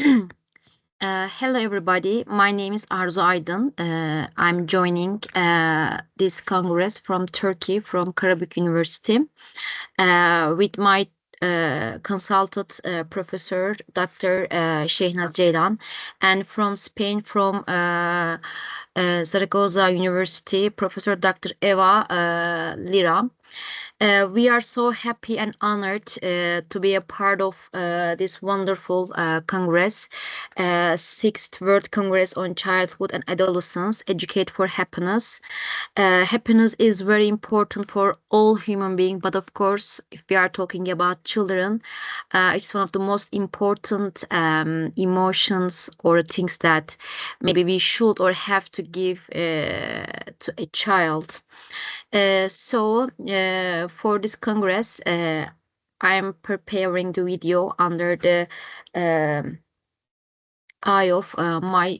Hello, everybody. My name is Arzu Aydın. I'm joining this congress from Turkey, from Karabük University, with my consultant professor, Dr. Shehnaz Ceylan, and from Spain, from Zaragoza University, Professor Dr. Eva Lira. We are so happy and honored to be a part of this wonderful Congress, Sixth World Congress on Childhood and Adolescence, Educate for Happiness. Happiness is very important for all human beings, but of course, if we are talking about children, it's one of the most important emotions or things that maybe we should or have to give to a child. For this Congress, I'm preparing the video under the um eye of my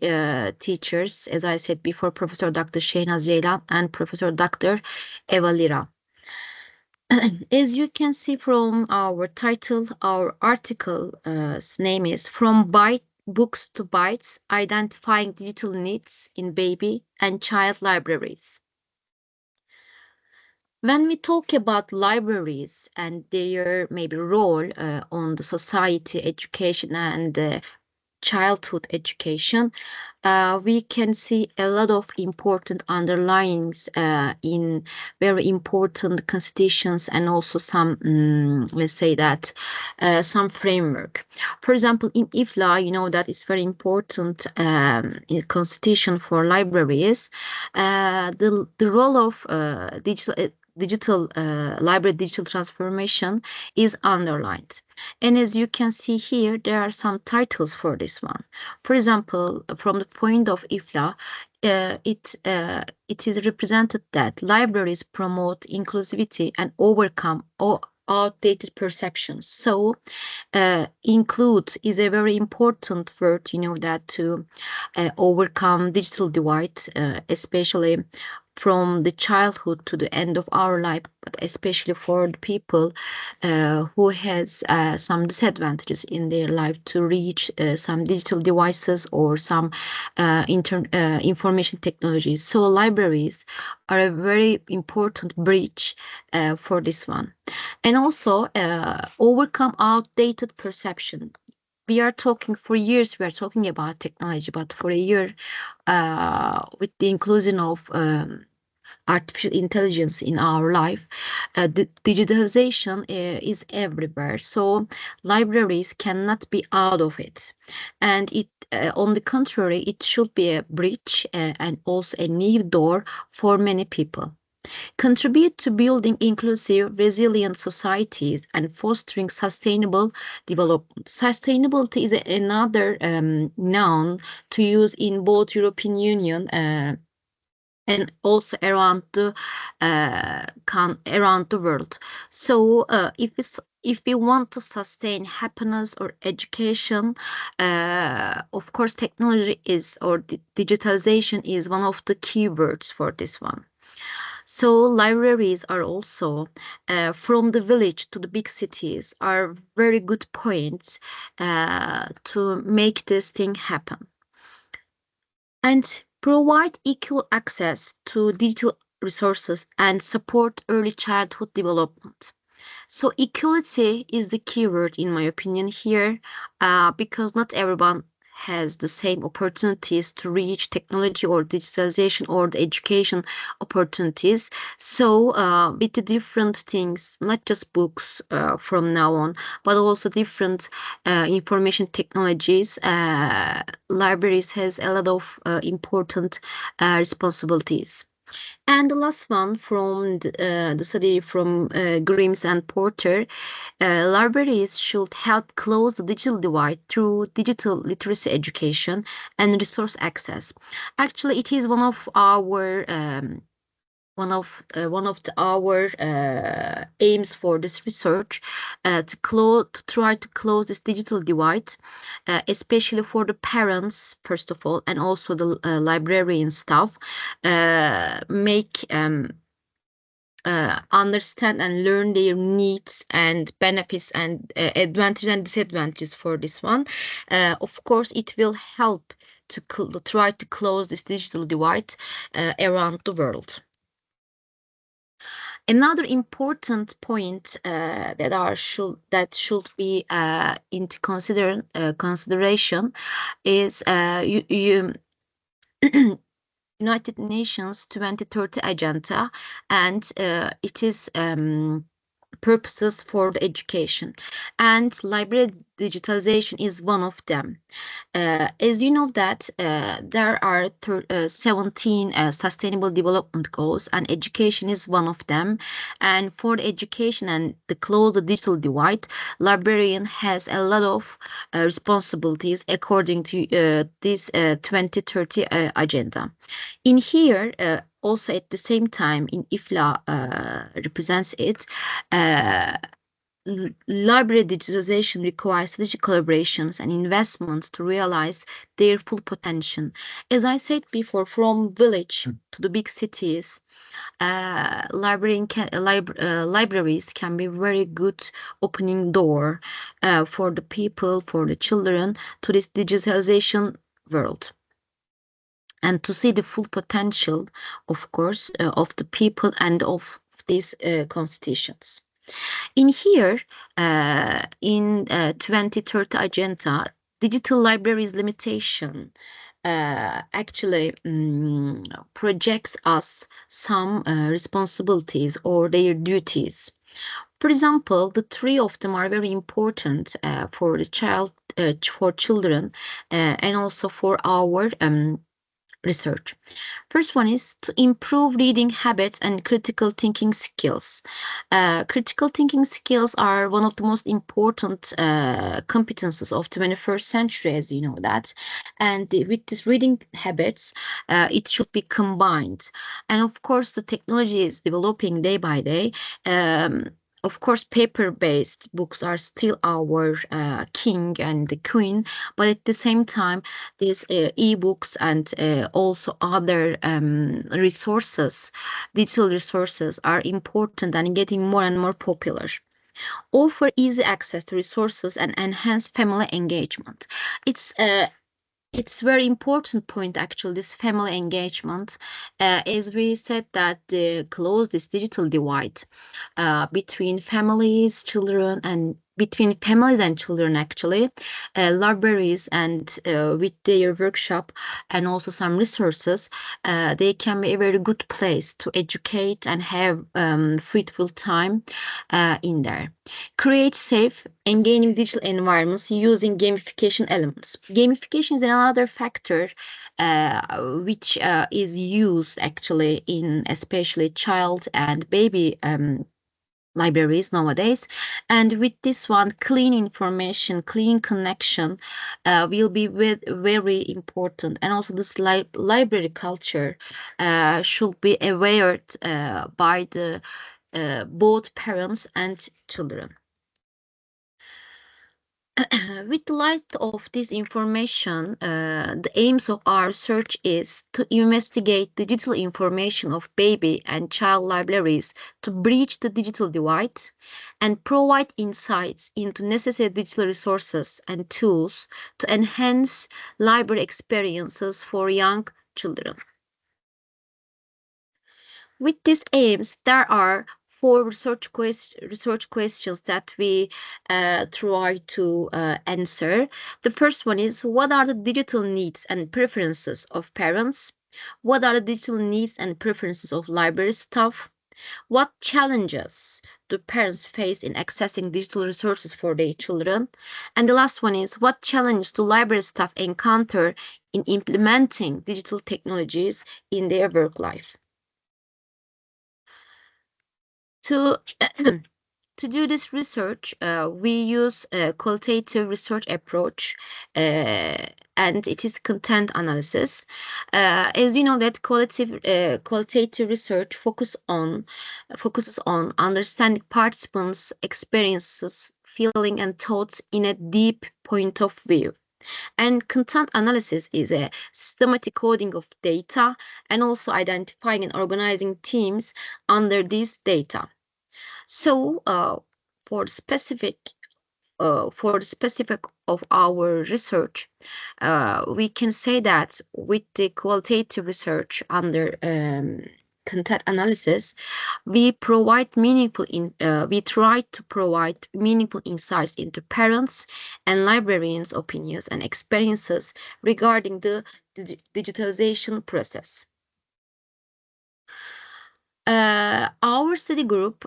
teachers, as I said before, Professor Dr. Shehnaz Ceylan and Professor Dr. Eva Lira. As you can see from our title, our article's name is From Books to Bytes, Identifying Digital Needs in Baby and Child Libraries. When we talk about libraries and their maybe role on the society, education, and childhood education, we can see a lot of important underlyings in very important constitutions and also some, let's say that, some framework. For example, in IFLA, you know that it's very important in constitution for libraries. The role of digital library digital transformation is underlined. And as you can see here, there are some titles for this one. For example, from the point of IFLA, it is represented that libraries promote inclusivity and overcome all outdated perceptions. So, include is a very important word, you know, that to overcome digital divide, especially from the childhood to the end of our life, but especially for the people who has some disadvantages in their life to reach some digital devices or some information technologies. So libraries are a very important bridge for this one. And also overcome outdated perception. We are talking for years, we are talking about technology, but for a year, with the inclusion of artificial intelligence in our life, the digitalization is everywhere. So libraries cannot be out of it. And it, on the contrary, it should be a bridge and also a new door for many people. Contribute to building inclusive, resilient societies and fostering sustainable development. Sustainability is another noun to use in both European Union and also around the world. So if we want to sustain happiness or education, of course, technology is or digitalization is one of the keywords for this one. So libraries are also, from the village to the big cities, are very good points to make this thing happen. And provide equal access to digital resources and support early childhood development. So equality is the keyword in my opinion here, because not everyone has the same opportunities to reach technology or digitalization or the education opportunities. So with the different things, not just books from now on, but also different information technologies, libraries has a lot of important responsibilities. And the last one from the study from Grimes and Porter, libraries should help close the digital divide through digital literacy education and resource access. Actually, it is one of our aims for this research, to try to close this digital divide, especially for the parents first of all, and also the librarian staff, make understand and learn their needs and benefits and advantages and disadvantages for this one. Of course, it will help to try to close this digital divide around the world. Another important point that should be into consideration is United Nations 2030 agenda, and it is purposes for the education, and library digitalization is one of them. As you know that there are 17 sustainable development goals, and education is one of them. And for the education and the close the digital divide, librarian has a lot of responsibilities according to this 2030 agenda. In here, also at the same time, in IFLA represents it. Uh, Library digitalization requires strategic collaborations and investments to realize their full potential. As I said before, from village to the big cities, libraries can be very good opening door for the people, for the children to this digitalization world, and to see the full potential, of course, of the people and of these constitutions. In here, in 2030 agenda, digital libraries limitation actually projects us some responsibilities or their duties. For example, the three of them are very important for the for children, and also for our research. First one is to improve reading habits and critical thinking skills. Critical thinking skills are one of the most important competences of 21st century, as you know that. And with these reading habits, it should be combined. And of course, the technology is developing day by day. Of course, paper-based books are still our king and the queen, but at the same time, these e-books and also other resources, digital resources, are important and getting more and more popular. Offer easy access to resources and enhance family engagement. It's very important point actually, this family engagement, as we said that close this digital divide between families and children actually. Libraries and with their workshop and also some resources, they can be a very good place to educate and have fruitful time in there. Create safe, engaging digital environments using gamification elements. Gamification is another factor which is used actually in especially child and baby libraries nowadays. And with this one, clean information, clean connection will be very important. And also this library culture should be aware by the both parents and children. With the light of this information, the aims of our research is to investigate digital information of baby and child libraries to bridge the digital divide and provide insights into necessary digital resources and tools to enhance library experiences for young children. With these aims, there are four research questions that we try to answer. The first one is, what are the digital needs and preferences of parents? What are the digital needs and preferences of library staff? What challenges do parents face in accessing digital resources for their children? And the last one is, what challenges do library staff encounter in implementing digital technologies in their work life? To to do this research, we use a qualitative research approach, and it is content analysis. As you know, that qualitative research focuses on understanding participants' experiences, feeling, and thoughts in a deep point of view. And content analysis is a systematic coding of data and also identifying and organizing teams under this data. So, for the specific of our research, we can say that with the qualitative research under content analysis, we try to provide meaningful insights into parents and librarians' opinions and experiences regarding the digitalization process. Our study group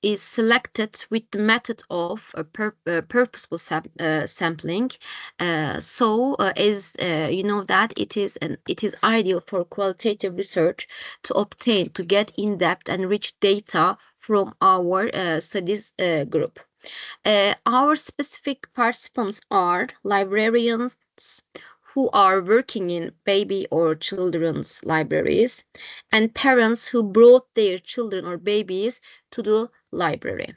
is selected with the method of purposeful sampling. As you know that it is ideal for qualitative research to get in-depth and rich data from our studies group. Our specific participants are librarians who are working in baby or children's libraries, and parents who brought their children or babies to the library.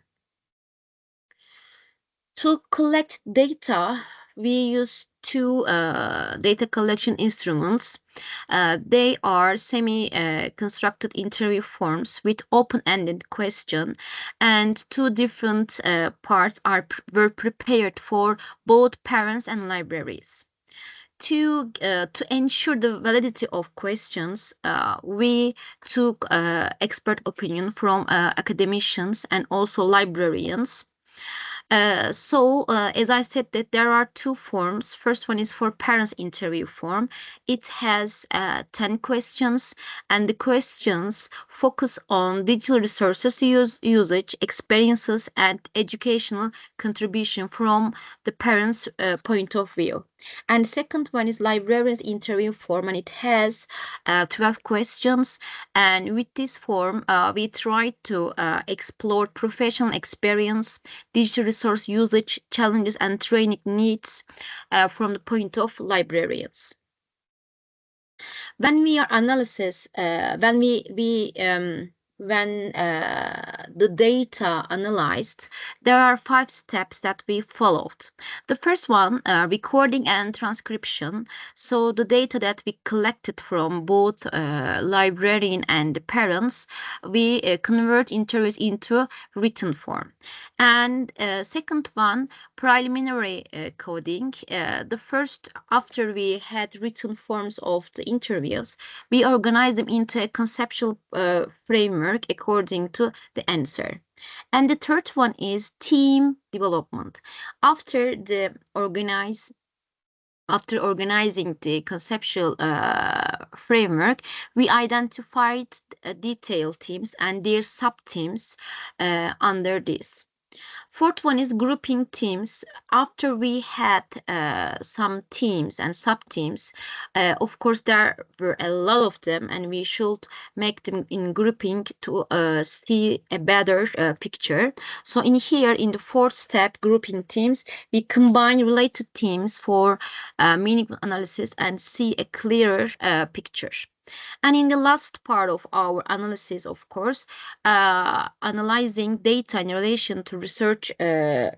To collect data, we use two data collection instruments. They are semi-constructed interview forms with open-ended question, and two different parts were prepared for both parents and libraries. To ensure the validity of questions, we took expert opinion from academicians and also librarians. As I said, that there are two forms. First one is for parents interview form. It has 10 questions, and the questions focus on digital resources usage, experiences, and educational contribution from the parents' point of view. And the second one is librarians interview form, and it has 12 questions. And with this form, we try to explore professional experience, digital resource usage challenges, and training needs from the point of librarians. When we are analysis, when the data analyzed, there are 5 steps that we followed. The first one, recording and transcription. So the data that we collected from both librarian and the parents, we convert interviews into written form. And second one, preliminary coding. The first, after we had written forms of the interviews, we organize them into a conceptual framework according to the answer. And the third one is team development. After organizing the conceptual framework, we identified detailed teams and their sub-teams under this. Fourth one is grouping teams. After we had some teams and sub-teams, of course, there were a lot of them, and we should make them in grouping to see a better picture. So in here, in the fourth step, grouping teams, we combine related teams for meaningful analysis and see a clearer picture. And in the last part of our analysis, of course, analyzing data in relation to research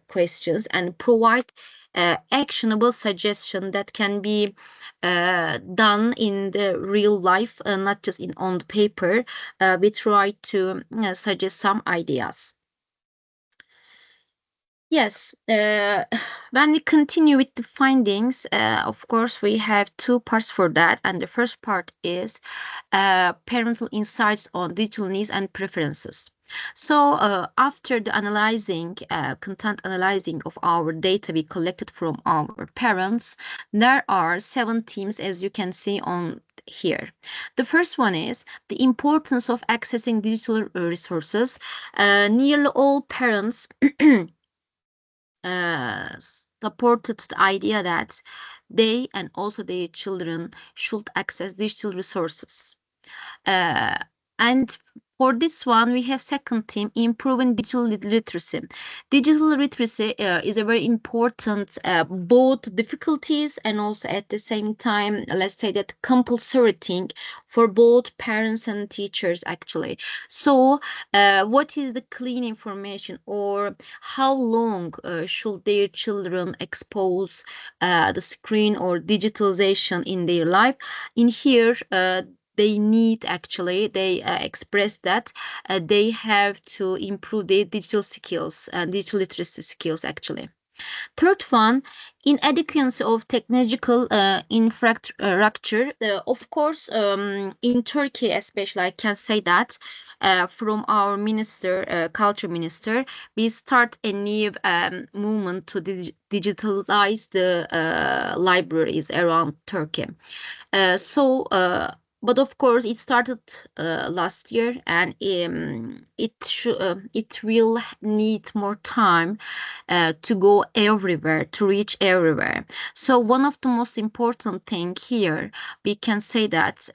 questions and provide actionable suggestion that can be done in the real life, not just on the paper. We try to suggest some ideas. Yes, when we continue with the findings, of course, we have two parts for that. And the first part is parental insights on digital needs and preferences. So after the content analyzing of our data we collected from our parents, there are 7 themes, as you can see on here. The first one is the importance of accessing digital resources. Nearly all parents supported the idea that they and also their children should access digital resources. And For this one, we have second theme, improving digital literacy. Digital literacy is a very important both difficulties and also at the same time, let's say that compulsory thing for both parents and teachers actually. So, what is the clean information or how long should their children expose the screen or digitalization in their life? In here, they need actually they express that they have to improve their digital skills and digital literacy skills actually. Third one, inadequacy of technological infrastructure. Of course, in Turkey especially, I can say that from our minister, culture minister, we start a new movement to digitalize the libraries around Turkey. But of course, it started last year, and it will need more time to go everywhere, to reach everywhere. So one of the most important thing here, we can say that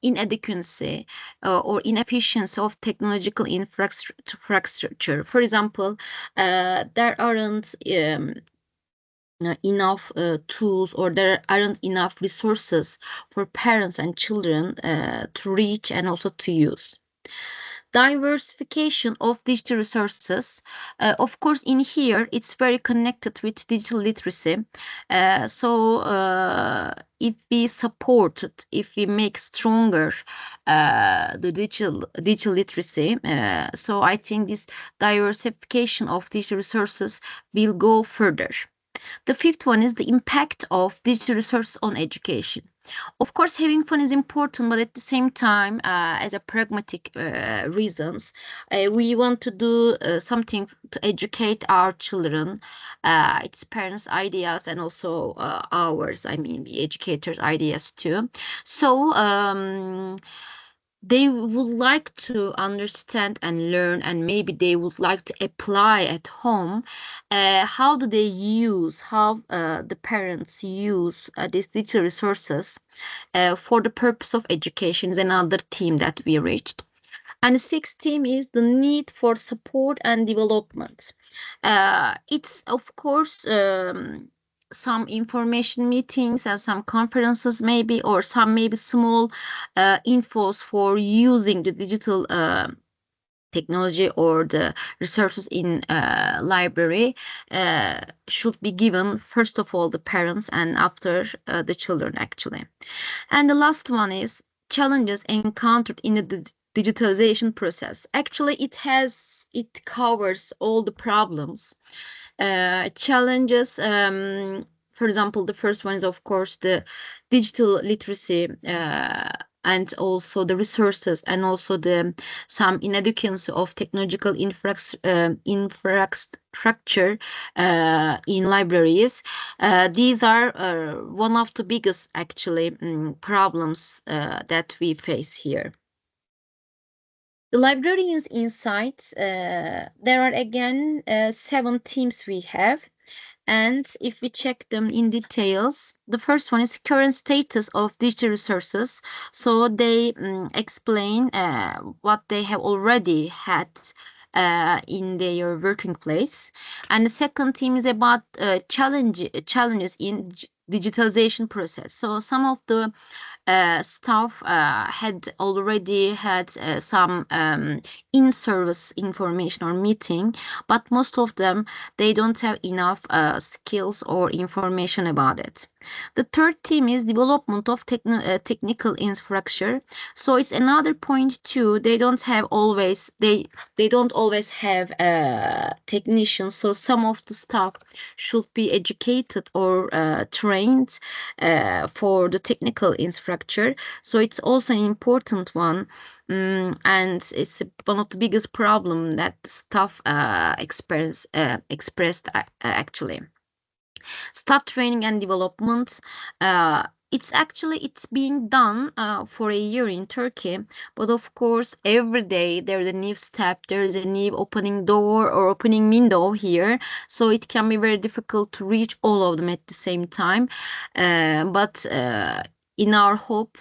inadequacy or inefficiency of technological infrastructure. For example, there aren't enough tools or there aren't enough resources for parents and children to reach and also to use. Diversification of digital resources. Of course, in here, it's very connected with digital literacy. If we support it, if we make stronger the digital literacy, so I think this diversification of digital resources will go further. The fifth one is the impact of digital resources on education. Of course, having fun is important, but at the same time, as a pragmatic reasons, we want to do something to educate our children, its parents' ideas, and also ours. I mean, the educators' ideas too. So. They would like to understand and learn, and maybe they would like to apply at home. How do they use, how the parents use these digital resources for the purpose of education is another theme that we reached. And the sixth theme is the need for support and development. It's, of course, some information meetings and some conferences, maybe, or some maybe small infos for using the digital technology or the resources in library should be given first of all the parents and after the children actually. And the last one is challenges encountered in the digitalization process. Actually, it covers all the problems, challenges. For example, the first one is of course the digital literacy. And also the resources and also the some inadequacy of technological infrastructure in libraries. These are one of the biggest actually problems that we face here. The librarian's insights, there are again 7 themes we have. And if we check them in details, the first one is current status of digital resources. So they explain what they have already had in their working place. And the second theme is about challenges in digitalization process. So some of the staff had already had some in-service information or meeting, but most of them, they don't have enough skills or information about it. The third theme is development of technical infrastructure. So it's another point too. They don't don't always have technicians. So some of the staff should be educated or trained for the technical infrastructure. So it's also an important one. And it's one of the biggest problem that staff expressed actually. Staff training and development. It's being done for a year in Turkey, but of course every day there's a new step, there's a new opening door or opening window here, so it can be very difficult to reach all of them at the same time. But in our hope,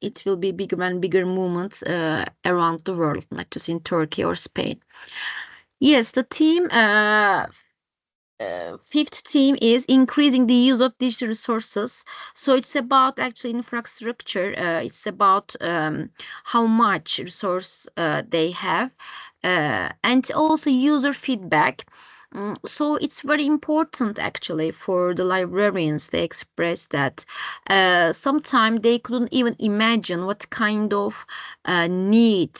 it will be bigger and bigger movements around the world, not just in Turkey or Spain. Yes, the team fifth theme is increasing the use of digital resources. So it's about actually infrastructure. It's about how much resource they have, and also user feedback. So it's very important actually for the librarians. They express that sometimes they couldn't even imagine what kind of need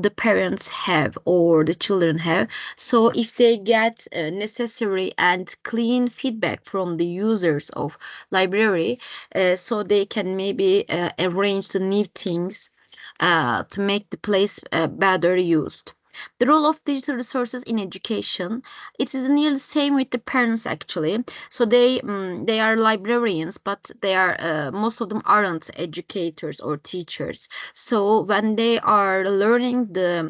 the parents have or the children have. So if they get necessary and clean feedback from the users of library, so they can maybe arrange the new things to make the place better used. The role of digital resources in education, it is nearly the same with the parents actually. So they are librarians, but they are most of them aren't educators or teachers. So when they are learning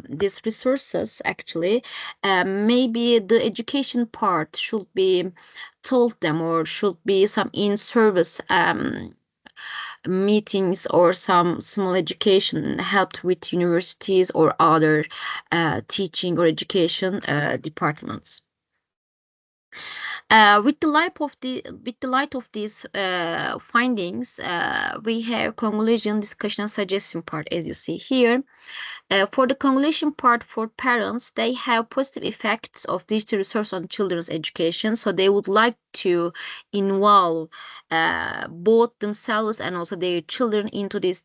these resources actually, maybe the education part should be told them or should be some in-service meetings or some small education helped with universities or other teaching or education departments. With the light of these findings, we have conclusion, discussion, and suggestion part, as you see here. For the conclusion part for parents, they have positive effects of digital resource on children's education. So they would like to involve both themselves and also their children into this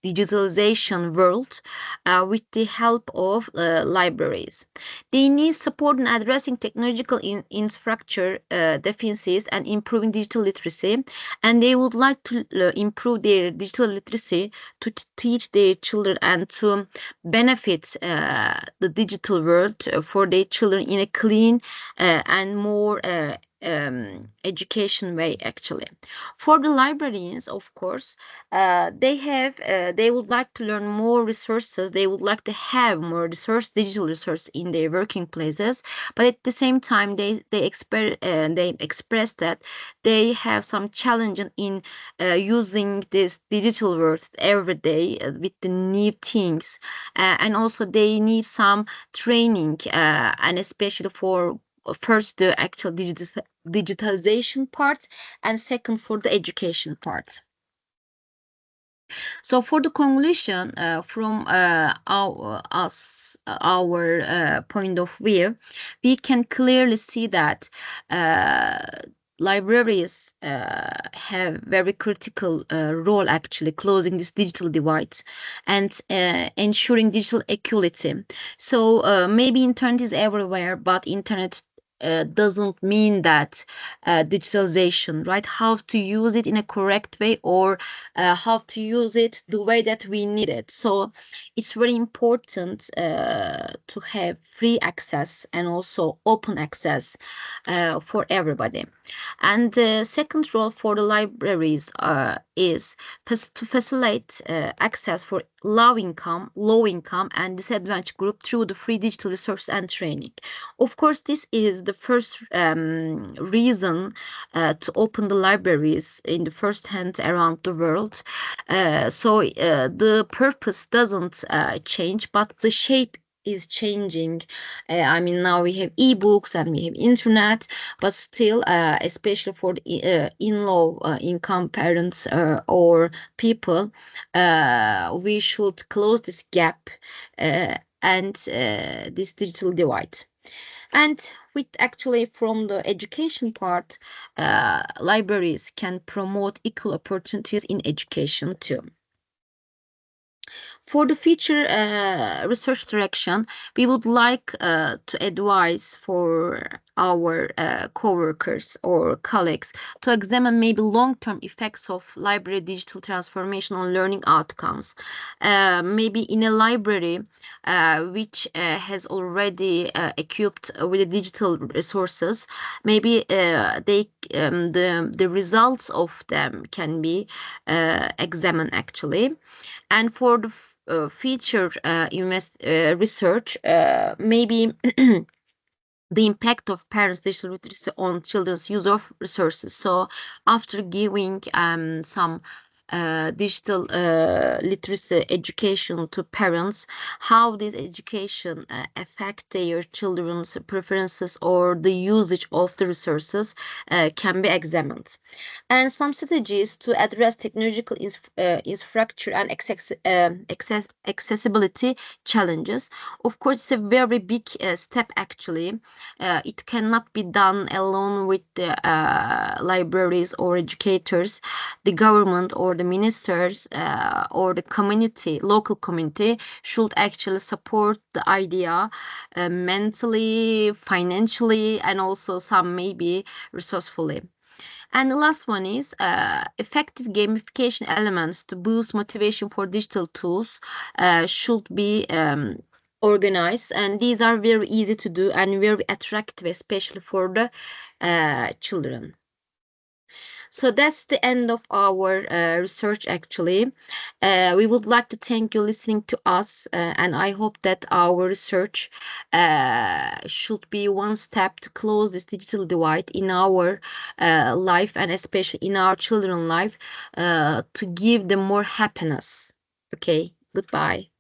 digitalization world with the help of libraries. They need support in addressing technological infrastructure deficiencies and improving digital literacy. And they would like to improve their digital literacy to teach their children and to benefit the digital world for their children in a clean and more education way actually. For the librarians, of course, they would like to learn more resources. They would like to have more digital resource in their working places. But at the same time, they express that they have some challenge in using this digital world every day with the new things, and also they need some training, and especially for first the actual digitalization part, and second for the education part. So for the conclusion, from our point of view, we can clearly see that libraries have very critical role actually closing this digital divide and ensuring digital equality. So maybe internet is everywhere, but internet doesn't mean that digitalization, right? How to use it in a correct way, or how to use it the way that we need it. So it's very important to have free access and also open access for everybody. And the second role for the libraries is to facilitate access for low income, and disadvantaged group through the free digital resources and training. Of course, this is the first reason to open the libraries in the first hand around the world. So the purpose doesn't change, but the shape is changing. I mean, now we have e-books and we have internet, but still, especially for the in-low income parents or people, we should close this gap and this digital divide. And with actually from the education part, libraries can promote equal opportunities in education too. For the future research direction, we would like to advise for our co-workers or colleagues to examine maybe long-term effects of library digital transformation on learning outcomes. Maybe in a library which has already equipped with the digital resources, maybe the results of them can be examined actually. And for the future research, maybe the impact of parents' digital literacy on children's use of resources. So, after giving some digital literacy education to parents, how this education affect their children's preferences or the usage of the resources can be examined. And some strategies to address technological infrastructure and accessibility challenges. Of course, it's a very big step actually. It cannot be done alone with the libraries or educators, the government or the ministers or the community, local community should actually support the idea mentally, financially, and also some maybe resourcefully. And the last one is effective gamification elements to boost motivation for digital tools should be organized. And these are very easy to do and very attractive, especially for the children. So that's the end of our research actually. We would like to thank you listening to us, and I hope that our research should be one step to close this digital divide in our life and especially in our children's life to give them more happiness. Okay, goodbye.